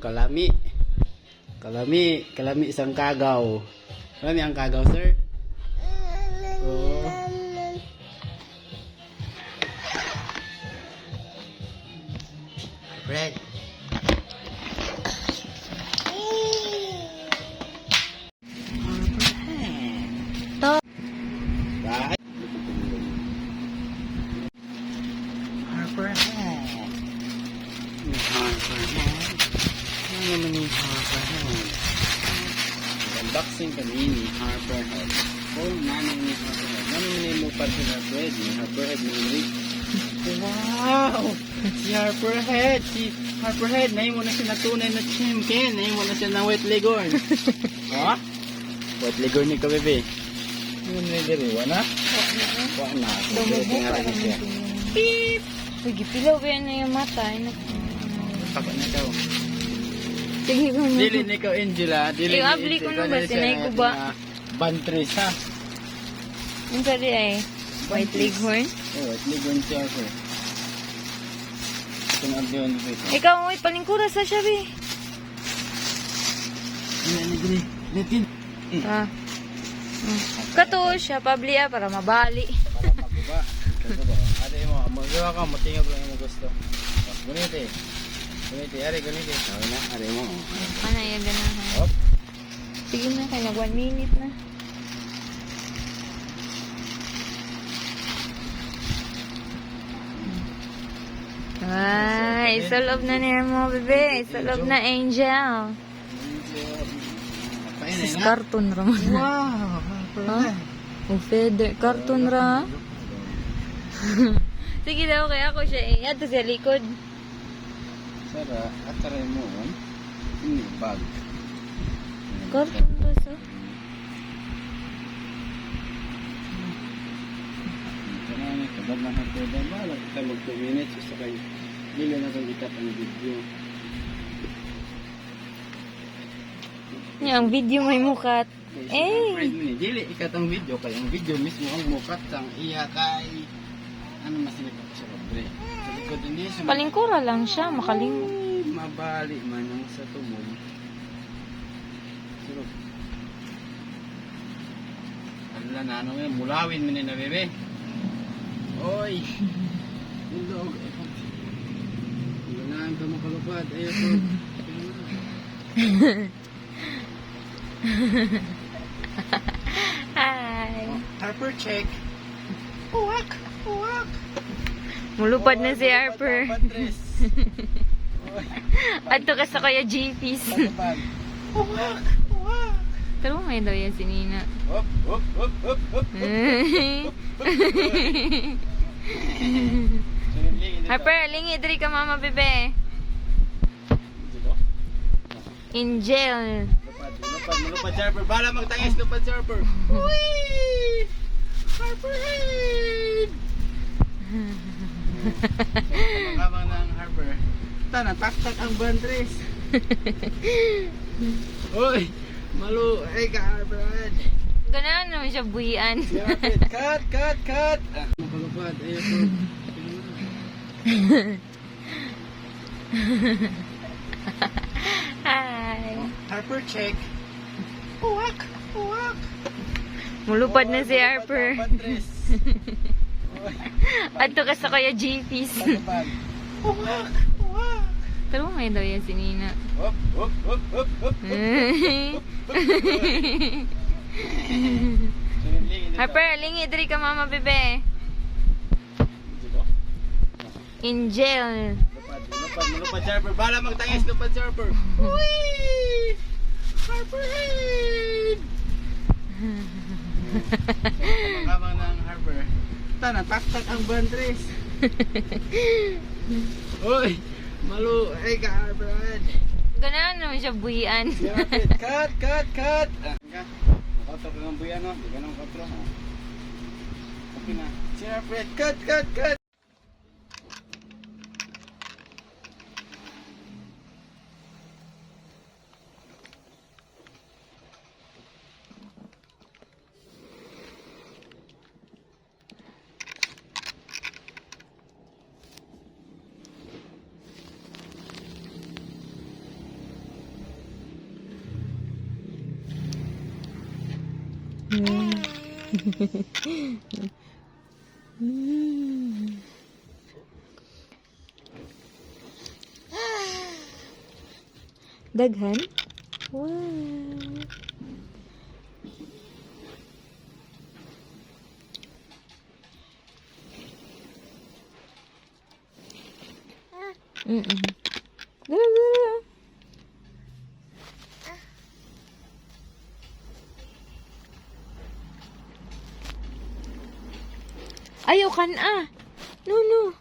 kalami. Kalami isang kagaw. Kalami ang kagaw, sir. Oh. Fred. Harperhead. Ano naman yung Harperhead? Unboxing kami ni Harperhead. Oh, nanay ni Harperhead. Nanay mo pa sila Fred. Ni Harperhead ni Rick. Wow! Si Harperhead! Si Harperhead! Nahin mo na siya na tunay na champion. Nahin mo na siya na wet leghorn. Ha? Wet leghorn ni ka, bebe. Ano na yung wala na? Wala na. Dumubo siya. Beep! Sige, pilaw ba yan na yung mata? Takot na ikaw. Sige ko na. Dili na ikaw, Angela. Dili Yung abli ko na ba? Sinay ko ba? Bantris, ha? Yung pwede ay white leghorn. Oh, wet leghorn siya ako. Ito na abli yun. Ikaw, uy, palingkura sa siya, be. Gini. Litin. Ah. Kato siya, pabliya para mabali. Para maguba. Ate mo, magawa ka, matingog lang yung gusto. Gunit eh. Ari, gunit eh. Sabi na, ari mo. Ano yung ganahan? Hop. Sige na, kaya nag 1 minute na. Ay, sa loob na niya mo, bebe. Sa loob na Angel. Sis cartoon ra man. Wow. Ha? O feather. Cartoon ra. Sige daw, kaya ako siya eh. Ato sa likod. Sara, ataray mo. Ini bag. Cartoon ra sa. Karami, kabag na hapon. Bala, kita mag 2 minutes. Gusto kayo. Dili na kang ikat ang video. Ang video may mukat. Eh! Dili, ikat ang video. Kaya ang video mismo ang mukat sang iya kay... Ano masinip ako sa kabre? Sa likod hindi siya... Palingkura lang siya, makaling. Mabali man ang sa tumog. Surog. Ala na, ano yun? Mulawin mo na bebe. Oy! Indog. Ganahan ka makalupad. Ayaw ko. Hi. Harper check. Uwak! Uwak! Mulupad na si Harper. Patres. Ato ka sa kaya GPs. Uwak! Uwak! Pero may daw yan si Nina. Hop! Hop! Hop! Hop! Hop! Harper, lingi diri ka mama bebe. Angel. Lupad si Harper. Bala magtangis lupad si Harper. Uy! Harperhead! Kamang ng Harper. Tana, taktak ang bandres. Uy! Malu! Ay ka Harperhead! Ganahan naman siya buhian. Cut! Cut! Cut! Makalupad. Ayaw ko. Hi. Harper check. Uwak! Uwak! Mulupad na si Harper. Bandres. Ato ka sa kaya GPs. Uwak! Uwak! Pero may daw yan si Nina. Hop! Hop! Hop! Hop! Hop! Harper, lingi diri ka mama bebe. Angel. Lupad si Harper. Bala magtangis lupad si Harper. Uy! Harperhead! Kamang ng Harper. Tana, taktak ang bandres. Uy! Malu! Ay ka Harperhead! Ganahan naman siya buhian. Cut! Cut! Cut! Nakatok ang buyan, no? Di ka nang katro, ha? Okay na. Si Harperhead! Cut! Cut! Cut! Daghan? Wow. Mm-mm. Dala, dala. Ayaw kan ah. No, no.